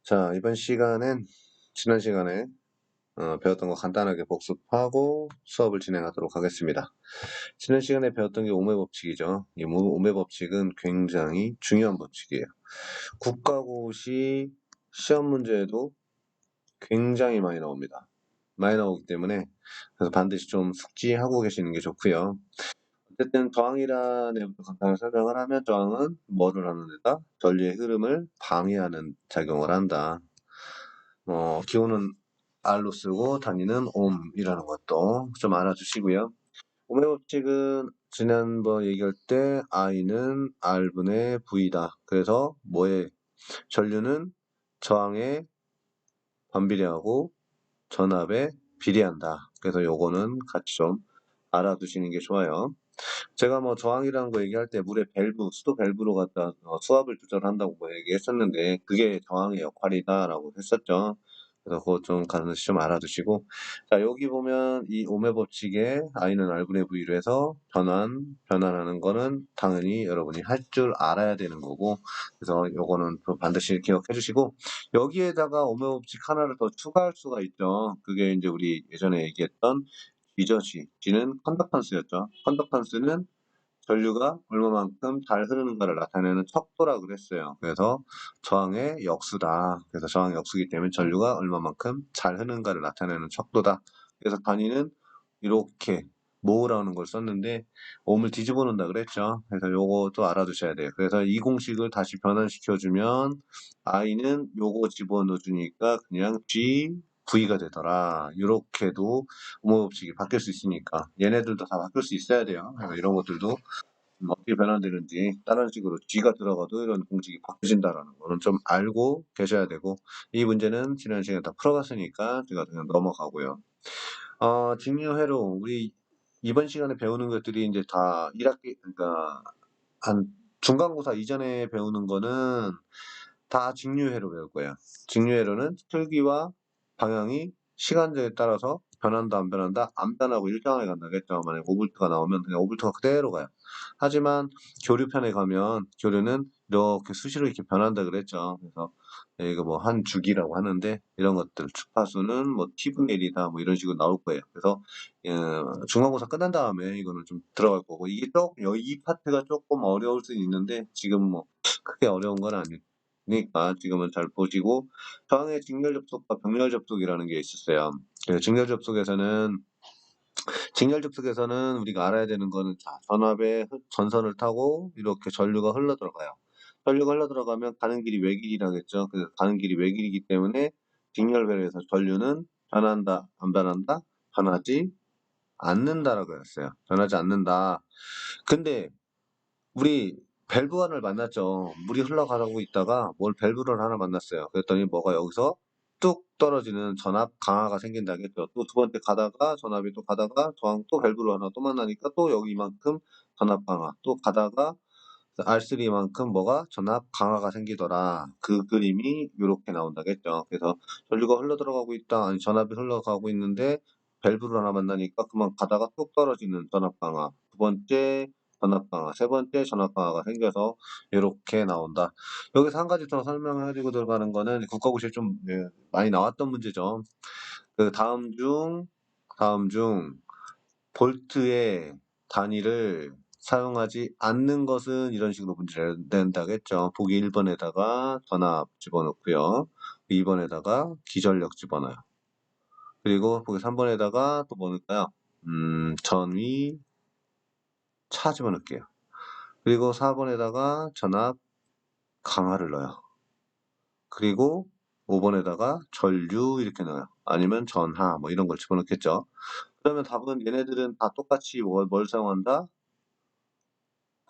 자, 이번 시간엔 지난 시간에 배웠던 거 간단하게 복습하고 수업을 진행하도록 하겠습니다. 지난 시간에 배웠던 게 오매 법칙이죠. 이 오매 법칙은 굉장히 중요한 법칙이에요. 국가고시 시험 문제에도 굉장히 많이 나옵니다. 많이 나오기 때문에 그래서 반드시 좀 숙지하고 계시는 게 좋고요. 어쨌든 저항이라는 내용부터 간단하게 설명을 하면 저항은 뭐를 하는 데다 전류의 흐름을 방해하는 작용을 한다. 기호는 R로 쓰고 단위는 옴이라는 것도 좀 알아주시고요. 옴의 법칙은 지난번 얘기할 때 I는 R분의 V다. 그래서 뭐의 전류는 저항에 반비례하고 전압에 비례한다. 그래서 요거는 같이 좀 알아두시는 게 좋아요. 제가 뭐 저항이라는 거 얘기할 때 물의 밸브, 수도 밸브로 갖다 수압을 조절한다고 뭐 얘기했었는데 그게 저항의 역할이다라고 했었죠. 그래서 그거 좀 간단히 좀 알아두시고, 자 여기 보면 이 오매 법칙에 I는 R분의 V로 해서 변환하는 거는 당연히 여러분이 할 줄 알아야 되는 거고, 그래서 요거는 또 반드시 기억해 주시고, 여기에다가 오매 법칙 하나를 더 추가할 수가 있죠. 그게 이제 우리 예전에 얘기했던 G죠, G. G는 컨덕턴스였죠. 컨덕턴스는 전류가 얼마만큼 잘 흐르는가를 나타내는 척도라 그랬어요. 그래서 저항의 역수다. 그래서 저항의 역수기 때문에 전류가 얼마만큼 잘 흐르는가를 나타내는 척도다. 그래서 단위는 이렇게 모으라는 걸 썼는데 옴을 뒤집어 놓는다 그랬죠. 그래서 요것도 알아두셔야 돼요. 그래서 이 공식을 다시 변환시켜주면 I는 요거 집어넣어 주니까 그냥 G, V가 되더라. 이렇게도 옴의 법칙이 바뀔 수 있으니까 얘네들도 다 바뀔 수 있어야 돼요. 그래서 이런 것들도 어떻게 변환되는지 다른 식으로 G가 들어가도 이런 공식이 바뀌어진다라는 거는 좀 알고 계셔야 되고, 이 문제는 지난 시간에 다 풀어봤으니까 제가 그냥 넘어가고요. 직류회로 우리 이번 시간에 배우는 것들이 이제 다 1학기, 그러니까 한 중간고사 이전에 배우는 거는 다 직류회로 배울 거예요. 직류회로는 틀기와 방향이 시간제에 따라서 변한다 안 변한다, 안 변하고 일정하게 간다겠죠. 만약에 오불트가 나오면 그냥 오불트가 그대로 가요. 하지만 교류편에 가면 교류는 이렇게 수시로 이렇게 변한다 그랬죠. 그래서 이거 뭐 한 주기라고 하는데 이런 것들 주파수는 뭐 t분의 1이다 뭐 이런 식으로 나올 거예요. 그래서 중간고사 끝난 다음에 이거는 좀 들어갈 거고, 이게 이 파트가 조금 어려울 수 있는데 지금 뭐 크게 어려운 건 아니니까 지금은 잘 보시고, 저항의 직렬 접속과 병렬 접속이라는 게 있었어요. 직렬 접속에서는 우리가 알아야 되는 거는, 자, 전압의 전선을 타고 이렇게 전류가 흘러 들어가요. 전류가 흘러 들어가면 가는 길이 외길이라겠죠. 그래서 가는 길이 외길이기 때문에 직렬배로에서 전류는 변한다, 안 변한다, 변하지 않는다라고 했어요. 변하지 않는다. 근데 우리 밸브원을 만났죠. 물이 흘러가고 있다가 밸브를 하나 만났어요. 그랬더니 뭐가 여기서 뚝 떨어지는 전압 강화가 생긴다겠죠. 또 두 번째 가다가 전압이 또 가다가 저항 또 밸브를 하나 또 만나니까 또 여기만큼 전압 강화, 또 가다가 R3만큼 뭐가 전압 강화가 생기더라. 그 그림이 이렇게 나온다겠죠. 그래서 전류가 흘러 들어가고 있다, 아니 전압이 흘러가고 있는데 밸브를 하나 만나니까 그만 가다가 뚝 떨어지는 전압 강화, 두 번째 전압 강화, 세 번째 전압 강화가 생겨서 이렇게 나온다. 여기서 한 가지 더 설명해드리고 들어가는 거는 국가고시에 좀 많이 나왔던 문제죠. 그 다음 중 볼트의 단위를 사용하지 않는 것은, 이런 식으로 문제를 낸다겠죠. 보기 1번에다가 전압 집어넣고요. 2번에다가 기전력 집어넣어요. 그리고 보기 3번에다가 또 뭐 넣을까요? 전위 차 집어넣을게요. 그리고 4번에다가 전압 강화를 넣어요. 그리고 5번에다가 전류 이렇게 넣어요. 아니면 전하 뭐 이런 걸 집어넣겠죠. 그러면 답은 얘네들은 다 똑같이 뭘 사용한다?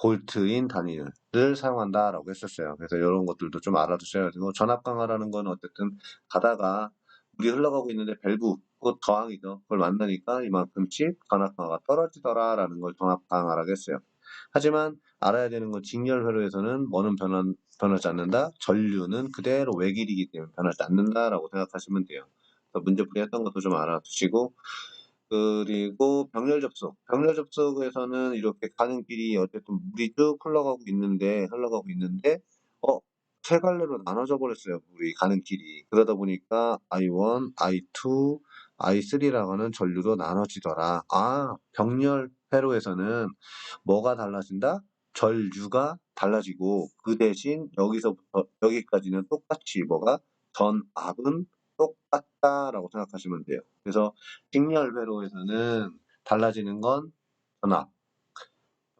볼트인 단위를 사용한다라고 했었어요. 그래서 이런 것들도 좀 알아두셔야 되고, 전압 강화라는 건 어쨌든 가다가 물이 흘러가고 있는데 밸브, 그것 저항이죠. 그걸 만나니까 이만큼씩 전압 강화가 떨어지더라라는 걸 전압 강화라고 했어요. 하지만 알아야 되는 건 직렬 회로에서는 뭐는 변하지 않는다. 전류는 그대로 외길이기 때문에 변하지 않는다라고 생각하시면 돼요. 그래서 문제 풀이했던 것도 좀 알아두시고, 그리고 병렬 접속. 병렬 접속에서는 이렇게 가는 길이 어쨌든 물이 쭉 흘러가고 있는데, 세 갈래로 나눠져 버렸어요. 우리 가는 길이. 그러다 보니까 I1, I2, I3라고 하는 전류로 나눠지더라. 아, 병렬 회로에서는 뭐가 달라진다? 전류가 달라지고 그 대신 여기서부터 여기까지는 똑같이 뭐가 전압은 똑같다라고 생각하시면 돼요. 그래서 직렬 회로에서는 달라지는 건 전압,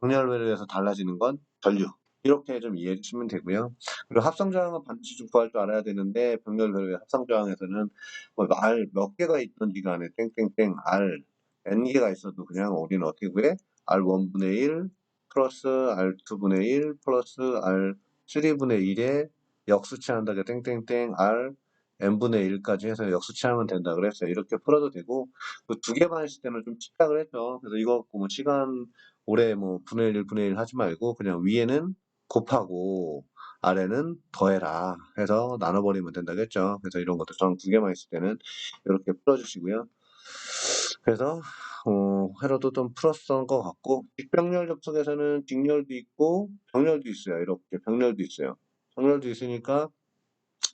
병렬 회로에서 달라지는 건 전류. 이렇게 좀 이해해 주시면 되고요. 그리고 합성 저항은 반드시 좀 구할 줄 알아야 되는데 병렬 회로의 합성 저항에서는 뭐 R 몇 개가 있던지 간에 땡땡땡 R n 개가 있어도 그냥 우리는 어떻게 구해? R1분의 1 플러스 R2분의 1 플러스 R3분의 1에 역수치한다게 땡땡땡 R n분의 1까지 해서 역수치하면 된다 그랬어요. 이렇게 풀어도 되고 그 두 개만 했을 때는 좀 쉽다 그랬죠. 그래서 이거 갖고 뭐 시간 오래 뭐 분의 1, 분의 1 하지 말고 그냥 위에는 곱하고 아래는 더해라 해서 나눠버리면 된다겠죠. 그래서 이런 것도 저는 두 개만 있을 때는 이렇게 풀어주시고요. 그래서 회로도 좀 풀었던 것 같고 직병렬 접속에서는 직렬도 있고 병렬도 있어요. 이렇게 병렬도 있어요. 병렬도 있으니까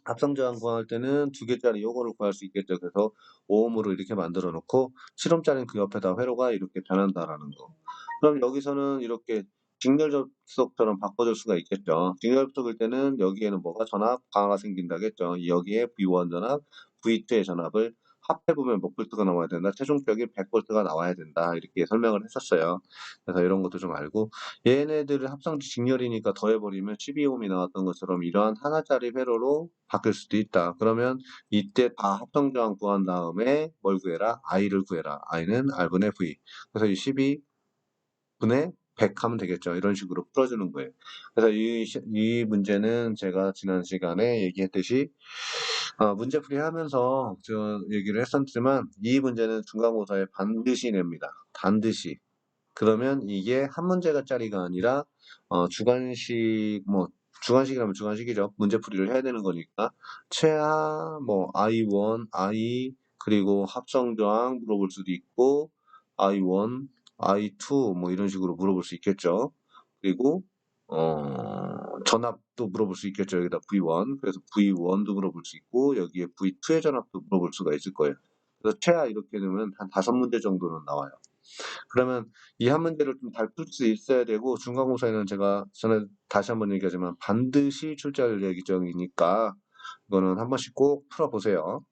합성저항 구할 때는 두 개짜리 요거를 구할 수 있겠죠. 그래서 5옴으로 이렇게 만들어 놓고 실험짜리는 그 옆에다 회로가 이렇게 변한다라는 거. 그럼 여기서는 이렇게 직렬 접속처럼 바꿔줄 수가 있겠죠. 직렬 접속일 때는 여기에는 뭐가 전압 강화가 생긴다겠죠. 여기에 V1 전압, V2의 전압을 합해보면 몇 볼트가 나와야 된다. 최종격이 100볼트가 나와야 된다. 이렇게 설명을 했었어요. 그래서 이런 것도 좀 알고 얘네들을 합성 직렬이니까 더해버리면 12옴이 나왔던 것처럼 이러한 하나짜리 회로로 바뀔 수도 있다. 그러면 이때 다 합성저항 구한 다음에 뭘 구해라? I를 구해라. I는 R분의 V. 그래서 이 12분의 100 하면 되겠죠. 이런 식으로 풀어주는 거예요. 그래서 이 문제는 제가 지난 시간에 얘기했듯이 문제풀이 하면서 저 얘기를 했었지만 이 문제는 중간고사에 반드시 냅니다. 반드시. 그러면 이게 한 문제가짜리가 아니라 주관식 뭐 주관식이라면 주관식이죠. 문제풀이를 해야 되는 거니까 최하 뭐 I1, I 그리고 합성저항 물어볼 수도 있고 I1, I2 뭐 이런 식으로 물어볼 수 있겠죠. 그리고 전압도 물어볼 수 있겠죠. 여기다 V1 그래서 V1도 물어볼 수 있고 여기에 V2의 전압도 물어볼 수가 있을 거예요. 그래서 최하 이렇게 되면 한 5문제 정도는 나와요. 그러면 이 한 문제를 좀 잘 풀 수 있어야 되고 중간고사에는 제가 전에 다시 한번 얘기하지만 반드시 출제할 예정이니까 이거는 한 번씩 꼭 풀어보세요.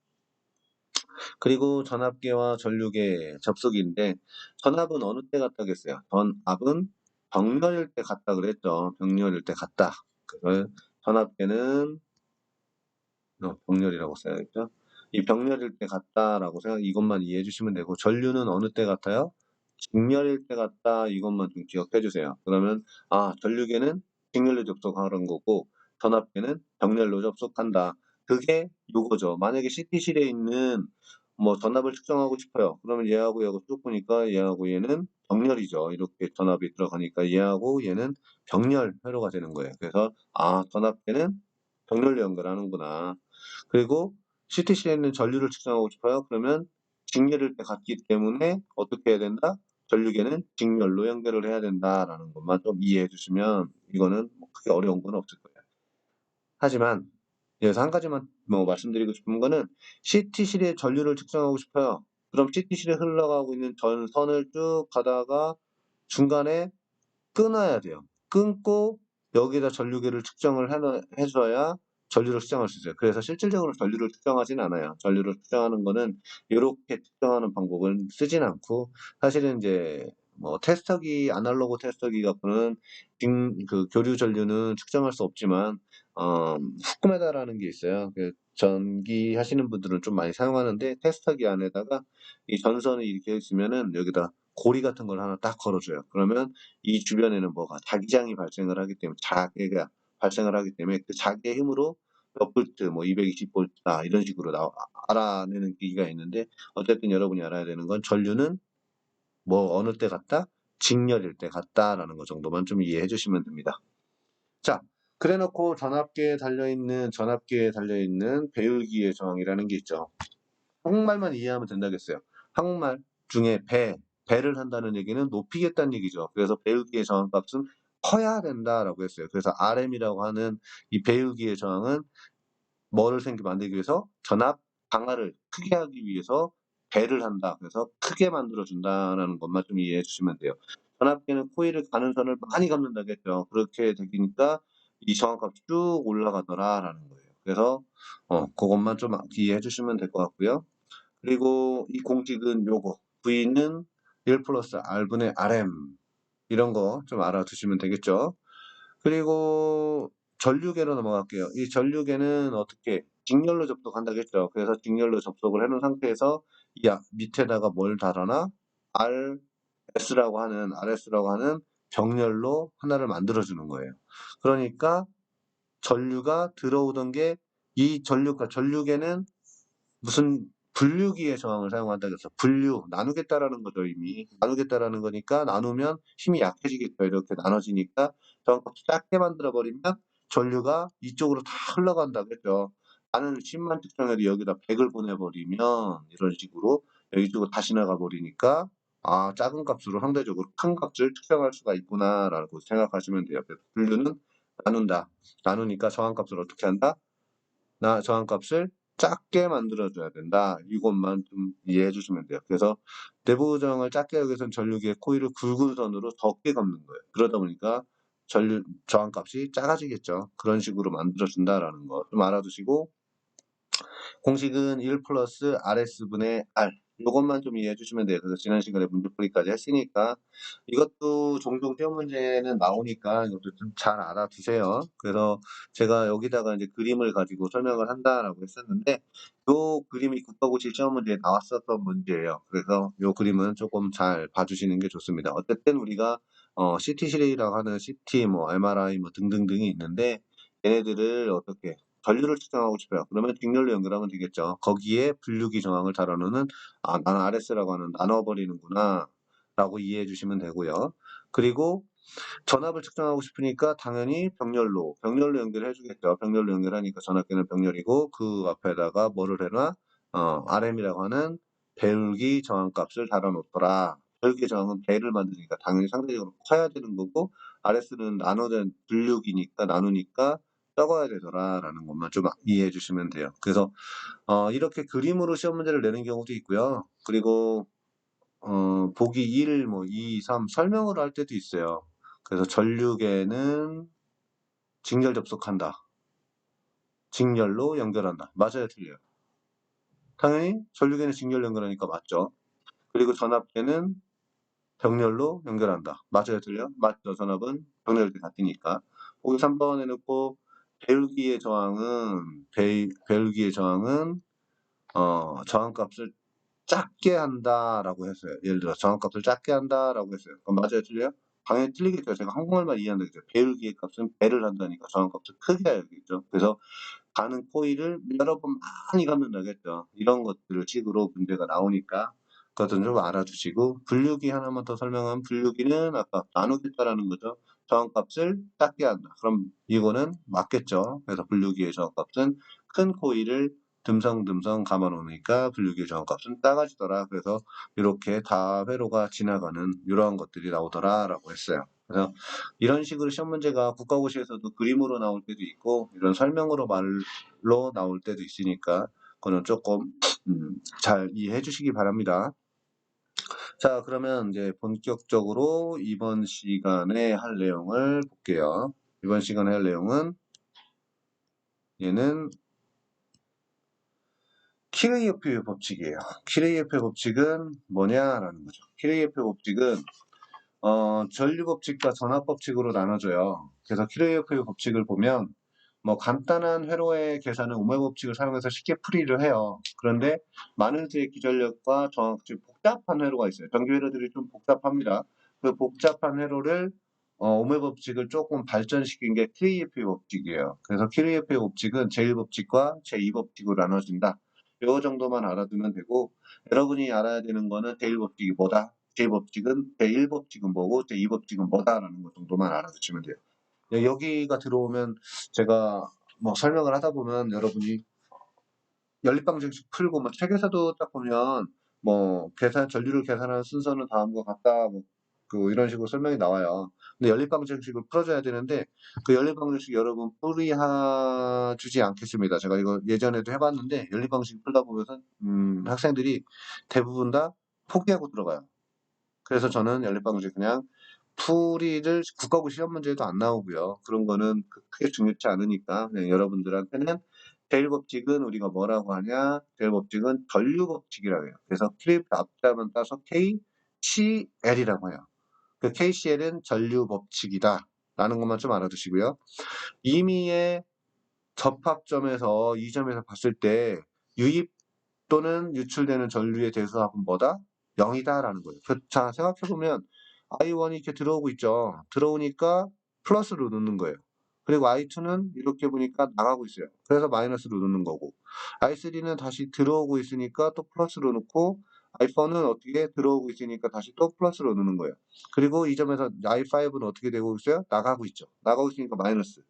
그리고 전압계와 전류계 접속인데 전압은 어느 때 같다겠어요? 전압은 병렬일 때 같다 그랬죠. 병렬일 때 같다. 그걸 전압계는 병렬이라고 써야겠죠. 이 병렬일 때 같다라고 생각 이것만 이해해 주시면 되고 전류는 어느 때 같아요? 직렬일 때 같다 이것만 좀 기억해 주세요. 그러면 전류계는 직렬로 접속하는 거고 전압계는 병렬로 접속한다. 그게 요거죠. 만약에 CT실에 있는 뭐 전압을 측정하고 싶어요. 그러면 얘하고 얘하고 쭉 보니까 얘하고 얘는 병렬이죠. 이렇게 전압이 들어가니까 얘하고 얘는 병렬 회로가 되는 거예요. 그래서 전압계는 병렬로 연결하는구나. 그리고 CT실에 있는 전류를 측정하고 싶어요. 그러면 직렬일 때 같기 때문에 어떻게 해야 된다? 전류계는 직렬로 연결을 해야 된다라는 것만 좀 이해해 주시면 이거는 뭐 크게 어려운 건 없을 거예요. 하지만 여기서 한 가지만 뭐 말씀드리고 싶은 거는 CT실에 전류를 측정하고 싶어요. 그럼 CT실에 흘러가고 있는 전선을 쭉 가다가 중간에 끊어야 돼요. 끊고 여기다 전류계를 측정을 해줘야 전류를 측정할 수 있어요. 그래서 실질적으로 전류를 측정하진 않아요. 전류를 측정하는 거는 이렇게 측정하는 방법은 쓰진 않고 사실은 이제 뭐 테스터기 아날로그 테스터기 갖고는 그 교류 전류는 측정할 수 없지만 후크메다라는 게 있어요. 그 전기 하시는 분들은 좀 많이 사용하는데 테스터기 안에다가 이 전선이 이렇게 있으면은 여기다 고리 같은 걸 하나 딱 걸어줘요. 그러면 이 주변에는 뭐가 자기장이 발생을 하기 때문에 자개가 발생을 하기 때문에 그 자기의 힘으로 몇 볼트, 뭐 220볼트다 이런 식으로 알아내는 기기가 있는데 어쨌든 여러분이 알아야 되는 건 전류는 뭐 어느 때 같다? 직렬일 때 같다라는 것 정도만 좀 이해해 주시면 됩니다. 자, 그래놓고 전압계에 달려있는 배율기의 저항이라는 게 있죠. 한국말만 이해하면 된다겠어요. 한국말 중에 배를 한다는 얘기는 높이겠다는 얘기죠. 그래서 배율기의 저항값은 커야 된다라고 했어요. 그래서 RM이라고 하는 이 배율기의 저항은 뭐를 만들기 위해서 전압 강화를 크게 하기 위해서 배를 한다. 그래서 크게 만들어 준다라는 것만 좀 이해해 주시면 돼요. 전압계는 코일을 가는 선을 많이 감는다겠죠. 그렇게 되니까 이 저항값이 쭉 올라가더라라는 거예요. 그래서 그것만 좀 이해해 주시면 될 것 같고요. 그리고 이 공식은 요거 V는 1 플러스 R분의 RM 이런 거 좀 알아두시면 되겠죠. 그리고 전류계로 넘어갈게요. 이 전류계는 어떻게 직렬로 접속한다고 했죠. 그래서 직렬로 접속을 해놓은 상태에서 이 밑에다가 뭘 달아나 RS라고 하는 병렬로 하나를 만들어주는 거예요. 그러니까 전류가 들어오던 게 이 전류계는 무슨 분류기의 저항을 사용한다고 해서 나누겠다라는 거죠, 이미. 나누겠다라는 거니까 나누면 힘이 약해지겠죠. 이렇게 나눠지니까 저항값을 작게 만들어버리면 전류가 이쪽으로 다 흘러간다고 했죠. 나는 10만 측정해도 여기다 100을 보내버리면 이런 식으로 여기 쪽으로 다시 나가 버리니까 작은 값으로 상대적으로 큰 값을 측정할 수가 있구나라고 생각하시면 돼요. 그래서 분류는 나눈다. 나누니까 저항값을 어떻게 한다? 저항값을 작게 만들어줘야 된다. 이것만 좀 이해해 주시면 돼요. 그래서 내부 저항을 작게 하기 위해서는 전류기의 코일을 굵은 선으로 덮게 감는 거예요. 그러다 보니까 저항값이 작아지겠죠. 그런 식으로 만들어준다라는 거 좀 알아두시고, 공식은 1 플러스 RS분의 R. 이것만 좀 이해해 주시면 돼요. 그래서 지난 시간에 문제풀이까지 했으니까 이것도 종종 시험 문제는 나오니까 이것도 좀 잘 알아두세요. 그래서 제가 여기다가 이제 그림을 가지고 설명을 한다라고 했었는데 요 그림이 국가고시 시험 문제에 나왔었던 문제예요. 그래서 요 그림은 조금 잘 봐주시는 게 좋습니다. 어쨌든 우리가 CT 실이라고 하는 CT, MRI 등등등이 있는데 얘네들을 어떻게 전류를 측정하고 싶어요. 그러면 직렬로 연결하면 되겠죠. 거기에 분류기 정항을 다뤄놓는 나는 RS라고 하는 나눠버리는구나 라고 이해해 주시면 되고요. 그리고 전압을 측정하고 싶으니까 당연히 병렬로 연결해 주겠죠. 병렬로 연결하니까 전압계는 병렬이고 그 앞에다가 뭐를 해놔? RM이라고 하는 배율기 저항값을 달아놓더라. 배율기 저항은 배를 만드니까 당연히 상대적으로 커야 되는 거고 RS는 나누는 분류기니까 나누니까 적어야 되더라라는 것만 좀 이해해 주시면 돼요. 그래서 이렇게 그림으로 시험 문제를 내는 경우도 있고요. 그리고 보기 1, 2, 3 설명을 할 때도 있어요. 그래서 전류계는 직렬 접속한다. 직렬로 연결한다. 맞아요, 틀려요? 당연히 전류계는 직렬 연결하니까 맞죠. 그리고 전압계는 병렬로 연결한다. 맞아요, 틀려요? 맞죠. 전압은 병렬이 같으니까. 보기 3번 해놓고 배율기의 저항은 저항값을 작게 한다라고 했어요. 예를 들어 저항값을 작게 한다라고 했어요. 그럼 맞아요, 틀려요? 당연히 틀리겠죠. 제가 한국말만 이해한다 그랬죠. 배율기의 값은 배를 한다니까 저항값을 크게 해야겠죠. 그래서 가는 코일을 여러 번 많이 감는다겠죠. 이런 것들을 식으로 문제가 나오니까 그것은 좀 알아두시고, 분류기 하나만 더 설명하면 분류기는 아까 나누겠다라는 거죠. 저항값을 작게 한다. 그럼 이거는 맞겠죠. 그래서 분류기의 저항값은 큰 코일을 듬성듬성 감아 놓으니까 분류기의 저항값은 작아지더라. 그래서 이렇게 다 회로가 지나가는 이러한 것들이 나오더라라고 했어요. 그래서 이런 식으로 시험 문제가 국가고시에서도 그림으로 나올 때도 있고 이런 설명으로 말로 나올 때도 있으니까 그거는 조금 잘 이해해 주시기 바랍니다. 자, 그러면 이제 본격적으로 이번 시간에 할 내용을 볼게요. 이번 시간에 할 내용은 얘는 키레이어프의 법칙이에요. 키레이어프의 법칙은 뭐냐라는 거죠. 키레이어프의 법칙은 전류 법칙과 전압 법칙으로 나눠져요. 그래서 키레이어프의 법칙을 보면 간단한 회로의 계산은 오메 법칙을 사용해서 쉽게 풀이를 해요. 그런데 많은 수의 기전력과 즉 복잡한 회로가 있어요. 전기 회로들이 좀 복잡합니다. 그 복잡한 회로를 오메 법칙을 조금 발전시킨 게 키레이어프의 법칙이에요. 그래서 키레이어프의 법칙은 제1법칙과 제2법칙으로 나눠진다. 이 정도만 알아두면 되고, 여러분이 알아야 되는 거는 제1법칙이 뭐다? 제1법칙은 뭐고 제2법칙은 뭐다라는 것 정도만 알아두시면 돼요. 여기가 들어오면 제가 설명을 하다 보면 여러분이 연립방정식 풀고 책에서도 딱 보면 전류를 계산하는 순서는 다음과 같다. 이런 식으로 설명이 나와요. 근데 연립방정식을 풀어줘야 되는데 그 연립방정식 여러분 풀이해주지 않겠습니다. 제가 이거 예전에도 해봤는데 연립방정식 풀다 보면은 학생들이 대부분 다 포기하고 들어가요. 그래서 저는 연립방정식 그냥 풀이를 국가고 시험 문제에도 안 나오고요. 그런 거는 크게 중요치 않으니까 그냥 여러분들한테는 제일법칙은 우리가 뭐라고 하냐? 제일법칙은 전류법칙이라고 해요. 그래서 필립 앞자만 따서 KCL이라고 해요. 그 KCL은 전류법칙이다. 라는 것만 좀 알아두시고요. 임의의 접합점에서 이 점에서 봤을 때 유입 또는 유출되는 전류의 대수합은 뭐다? 0이다라는 거예요. 자, 생각해보면 I1이 이렇게 들어오고 있죠. 들어오니까 플러스로 넣는 거예요. 그리고 I2는 이렇게 보니까 나가고 있어요. 그래서 마이너스로 넣는 거고 I3는 다시 들어오고 있으니까 또 플러스로 넣고 I4는 어떻게 들어오고 있으니까 다시 또 플러스로 넣는 거예요. 그리고 이 점에서 I5는 어떻게 되고 있어요? 나가고 있죠. 나가고 있으니까 마이너스.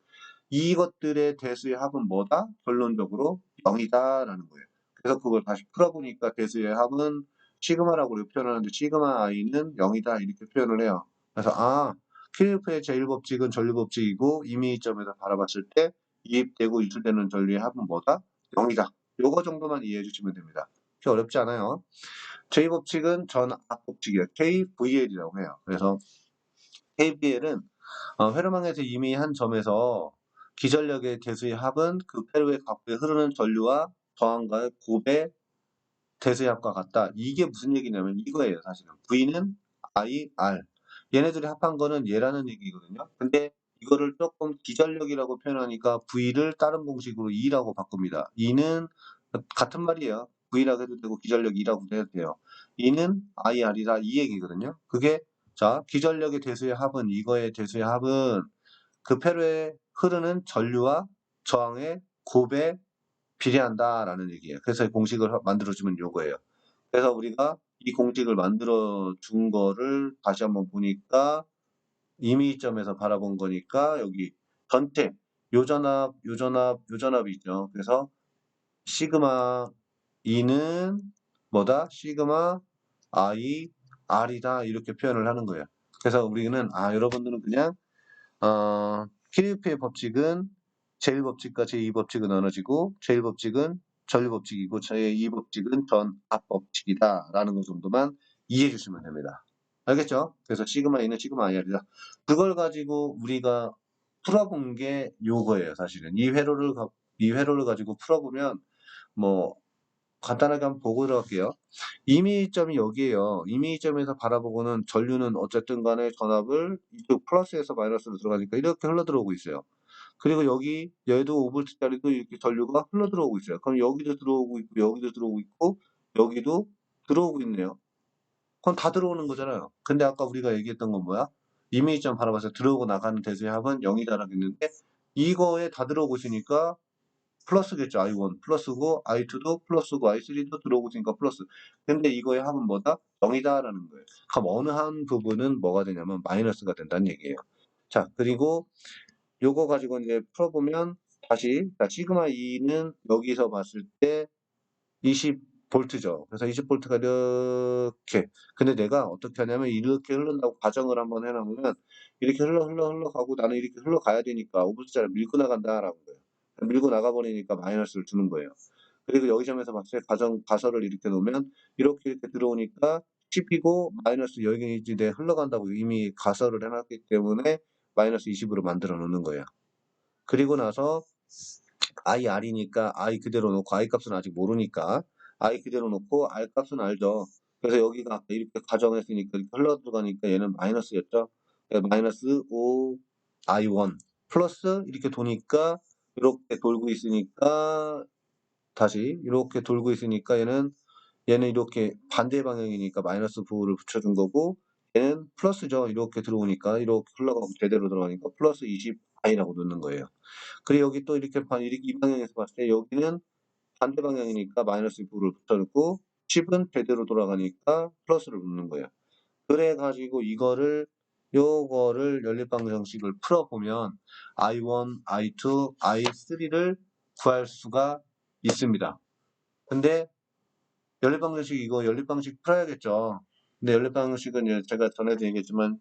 이것들의 대수의 합은 뭐다? 결론적으로 0이다라는 거예요. 그래서 그걸 다시 풀어보니까 대수의 합은 시그마라고 이렇게 표현하는데 시그마 i는 0이다 이렇게 표현을 해요. 그래서 킬리프의 제1법칙은 전류법칙이고 임의점에서 바라봤을 때 이입되고 유출되는 전류의 합은 뭐다? 0이다. 요거 정도만 이해해 주시면 됩니다. 그렇게 어렵지 않아요. 제2법칙은 전압법칙이에요. KVL이라고 해요. 그래서 KVL은 회로망에서 이미 한 점에서 기전력의 대수의 합은 그 회로의 각부에 흐르는 전류와 저항과의 곱의 대수의 합과 같다. 이게 무슨 얘기냐면 이거예요, 사실은. V는 I, R. 얘네들이 합한 거는 얘라는 얘기거든요. 근데 이거를 조금 기전력이라고 표현하니까 V를 다른 공식으로 E라고 바꿉니다. E는 같은 말이에요. V라고 해도 되고 기전력 E라고 해도 돼요. E는 I, R이다 이 얘기거든요. 그게 자, 기전력의 대수의 합은 이거의 대수의 합은 그 회로에 흐르는 전류와 저항의 곱에 비례한다라는 얘기예요. 그래서 이 공식을 만들어주면 요거예요. 그래서 우리가 이 공식을 만들어 준 거를 다시 한번 보니까 임의점에서 바라본 거니까 여기 전체 요전압이 있죠. 그래서 시그마 E는 뭐다? 시그마 I R이다 이렇게 표현을 하는 거예요. 그래서 우리는 여러분들은 그냥 키르케의 법칙은 제1법칙과 제2법칙은 나눠지고 제1법칙은 전류법칙이고 제2법칙은 전압법칙이다 라는 것 정도만 이해해 주시면 됩니다. 알겠죠? 그래서 시그마 E는 시그마 IR이다. 그걸 가지고 우리가 풀어본 게 요거예요, 사실은. 이 회로를 가지고 풀어보면 뭐 간단하게 한번 보고 들어갈게요. 임의점이 여기에요. 임의점에서 바라보고는 전류는 어쨌든 간에 전압을 이쪽 플러스에서 마이너스로 들어가니까 이렇게 흘러 들어오고 있어요. 그리고 여기 얘도 5V짜리도 이렇게 전류가 흘러 들어오고 있어요. 그럼 여기도 들어오고 있고 여기도 들어오고 있고 여기도 들어오고 있네요. 그럼 다 들어오는 거잖아요. 근데 아까 우리가 얘기했던 건 뭐야? 임의점 바라봐서 들어오고 나가는 대수의 합은 0이다라고 했는데 이거에 다 들어오고 있으니까 플러스겠죠. I1 플러스고 I2도 플러스고 I3도 들어오고 있으니까 플러스. 근데 이거의 합은 뭐다? 0이다라는 거예요. 그럼 어느 한 부분은 뭐가 되냐면 마이너스가 된다는 얘기예요. 자, 그리고 요거 가지고 이제 풀어보면 다시 자, 시그마 2는 여기서 봤을 때 20V죠. 그래서 20V가 이렇게. 근데 내가 어떻게 하냐면 이렇게 흐른다고 가정을 한번 해놓으면 이렇게 흘러가고 나는 이렇게 흘러가야 되니까 5V짜리 밀고 나간다라는 거예요. 밀고 나가버리니까 마이너스를 주는 거예요. 그리고 여기 점에서 봤을 때 가설을 이렇게 놓으면 이렇게 들어오니까 10이고 마이너스 여기 이제 흘러간다고 이미 가설을 해놨기 때문에 마이너스 20으로 만들어 놓는 거예요. 그리고 나서 I, R이니까 I 그대로 놓고 I 값은 아직 모르니까 I 그대로 놓고 R 값은 알죠. 그래서 여기가 이렇게 가정했으니까 이렇게 흘러 들어가니까 얘는 마이너스였죠. 마이너스 5 I1 플러스 이렇게 도니까 이렇게 돌고 있으니까 다시 이렇게 돌고 있으니까 얘는 이렇게 반대 방향이니까 마이너스 9를 붙여준 거고 얘는 플러스죠. 이렇게 들어오니까 이렇게 흘러가고 제대로 들어가니까 플러스 20i라고 넣는 거예요. 그리고 여기 또 이렇게 이 방향에서 봤을 때 여기는 반대 방향이니까 마이너스 9를 붙여놓고 10은 제대로 돌아가니까 플러스를 넣는 거예요. 그래가지고 요거를 연립방정식을 풀어보면 I1, I2, I3를 구할 수가 있습니다. 근데 연립방정식 이거 연립방식 풀어야겠죠. 근데 연립 방식은 제가 전에도 얘기했지만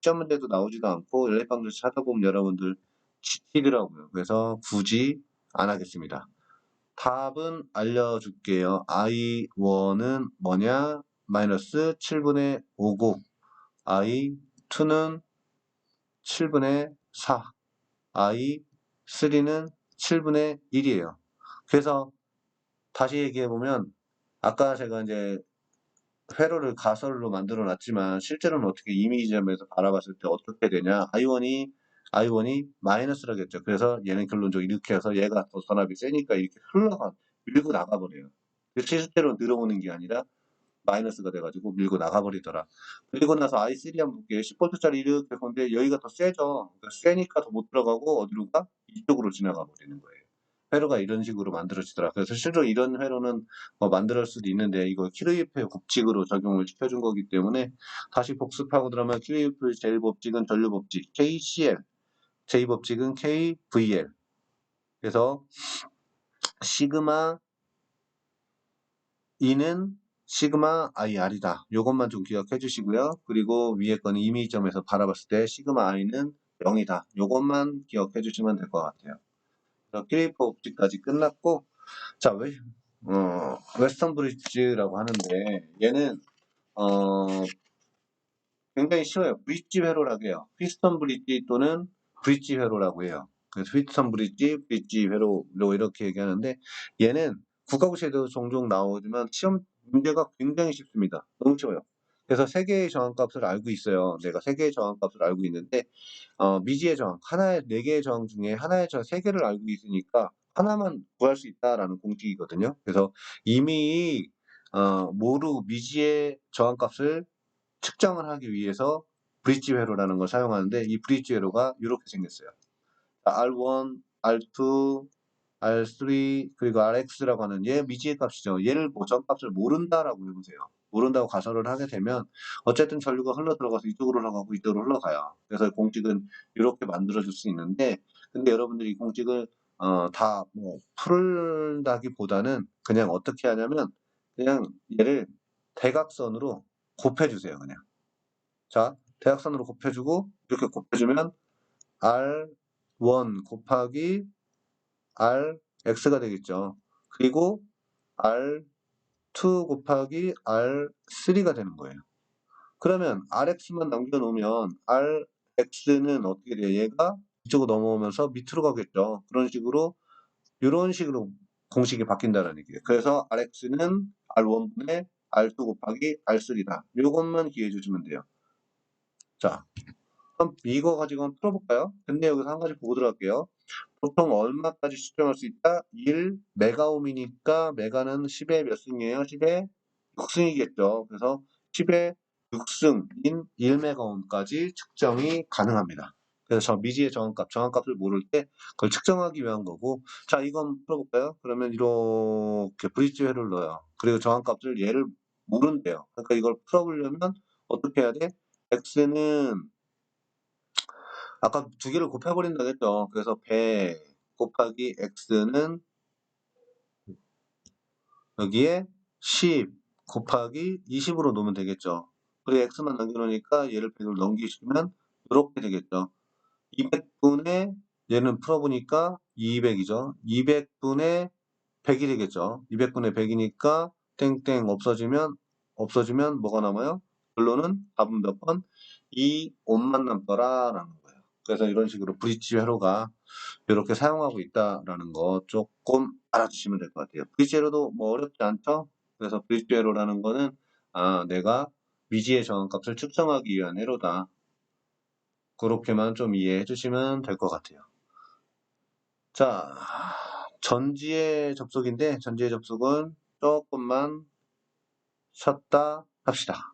시험 문제도 나오지도 않고 연립 방식 찾아보면 여러분들 지치더라고요. 그래서 굳이 안 하겠습니다. 답은 알려줄게요. I1은 뭐냐? 마이너스 7분의 5고 I2는 7분의 4, I3는 7분의 1이에요. 그래서 다시 얘기해보면 아까 제가 이제 회로를 가설로 만들어 놨지만 실제로는 어떻게 이미지점에서 바라봤을 때 어떻게 되냐? I1이 마이너스라겠죠. 그래서 얘는 결론적으로 이렇게 해서 얘가 더 전압이 세니까 이렇게 밀고 나가버려요. 실제로 늘어오는 게 아니라 마이너스가 돼가지고 밀고 나가버리더라. 그리고 나서 I3 한번 볼게요. 10V짜리 이렇게 건데 여기가 더 세죠. 그러니까 세니까 더 못 들어가고 어디로 가? 이쪽으로 지나가 버리는 거예요. 회로가 이런 식으로 만들어지더라. 그래서 실제로 이런 회로는 만들 수도 있는데 이거 키르이프의 법칙으로 적용을 시켜준 거기 때문에 다시 복습하고 들어가면 키르이프의 제1법칙은 전류법칙 KCL, 제2법칙은 KVL. 그래서 시그마 E는 시그마 IR이다. 이것만 좀 기억해 주시고요. 그리고 위에 거는 이미점에서 바라봤을 때 시그마 I는 0이다. 이것만 기억해 주시면 될 것 같아요. 키레이프 법칙까지 끝났고, 자, 웨스턴 브릿지라고 하는데, 얘는, 굉장히 쉬워요. 브릿지 회로라고 해요. 휘스턴 브릿지 또는 브릿지 회로라고 해요. 그래서 휘스턴 브릿지, 브릿지 회로로 이렇게 얘기하는데, 얘는 국가고시에도 종종 나오지만 시험 문제가 굉장히 쉽습니다. 너무 쉬워요. 그래서 세 개의 저항값을 알고 있어요. 내가 세 개의 저항값을 알고 있는데, 미지의 저항, 네 개의 저항 중에 세 개를 알고 있으니까 하나만 구할 수 있다라는 공식이거든요. 그래서 이미, 미지의 저항값을 측정을 하기 위해서 브릿지 회로라는 걸 사용하는데 이 브릿지 회로가 이렇게 생겼어요. R1, R2, R3 그리고 RX라고 하는 얘 미지의 값이죠. 얘를 저값을 모른다라고 해보세요. 모른다고 가설을 하게 되면 어쨌든 전류가 흘러 들어가서 이쪽으로 흘러가고 이쪽으로 흘러가요. 그래서 공식은 이렇게 만들어줄 수 있는데 근데 여러분들이 이 공식을 다 풀다기보다는 그냥 어떻게 하냐면 그냥 얘를 대각선으로 곱해주세요. 그냥. 자, 대각선으로 곱해주고 이렇게 곱해주면 R1 곱하기 Rx가 되겠죠. 그리고 R2 곱하기 R3가 되는 거예요. 그러면 Rx만 남겨놓으면 Rx는 어떻게 돼요? 얘가 이쪽으로 넘어오면서 밑으로 가겠죠. 이런 식으로 공식이 바뀐다는 얘기예요. 그래서 Rx는 R1분의 R2 곱하기 R3다. 이것만 기억해 주시면 돼요. 자, 그럼 이거 가지고 한번 풀어볼까요? 근데 여기서 한 가지 보고 들어갈게요. 보통 얼마까지 측정할 수 있다? 1 메가옴이니까 메가는 10의 몇 승이에요? 10의 6승이겠죠. 그래서 10의 6승인 1메가옴까지 측정이 가능합니다. 그래서 저 미지의 정한값을 모를 때 그걸 측정하기 위한 거고. 자, 이건 풀어볼까요? 그러면 이렇게 브릿지 회를 넣어요. 그리고 정한값을 얘를 모른대요. 그러니까 이걸 풀어보려면 어떻게 해야 돼? x는 아까 두 개를 곱해버린다고 했죠. 그래서 100 곱하기 x는 여기에 10 곱하기 20으로 놓으면 되겠죠. 그리고 x만 남겨놓으니까 얘를 100으로 넘기시면 이렇게 되겠죠. 200분의 얘는 풀어보니까 200이죠. 200분의 100이 되겠죠. 200분의 100이니까 땡땡 없어지면 뭐가 남아요? 결론은 답은 몇 번? 2옴만 남더라라는 거예요. 그래서 이런 식으로 브릿지 회로가 이렇게 사용하고 있다라는 거 조금 알아주시면 될 것 같아요. 브릿지 회로도 뭐 어렵지 않죠? 그래서 브릿지 회로라는 거는 내가 미지의 저항값을 측정하기 위한 회로다. 그렇게만 좀 이해해 주시면 될 것 같아요. 자, 전지의 접속인데 전지의 접속은 조금만 쉬었다 합시다.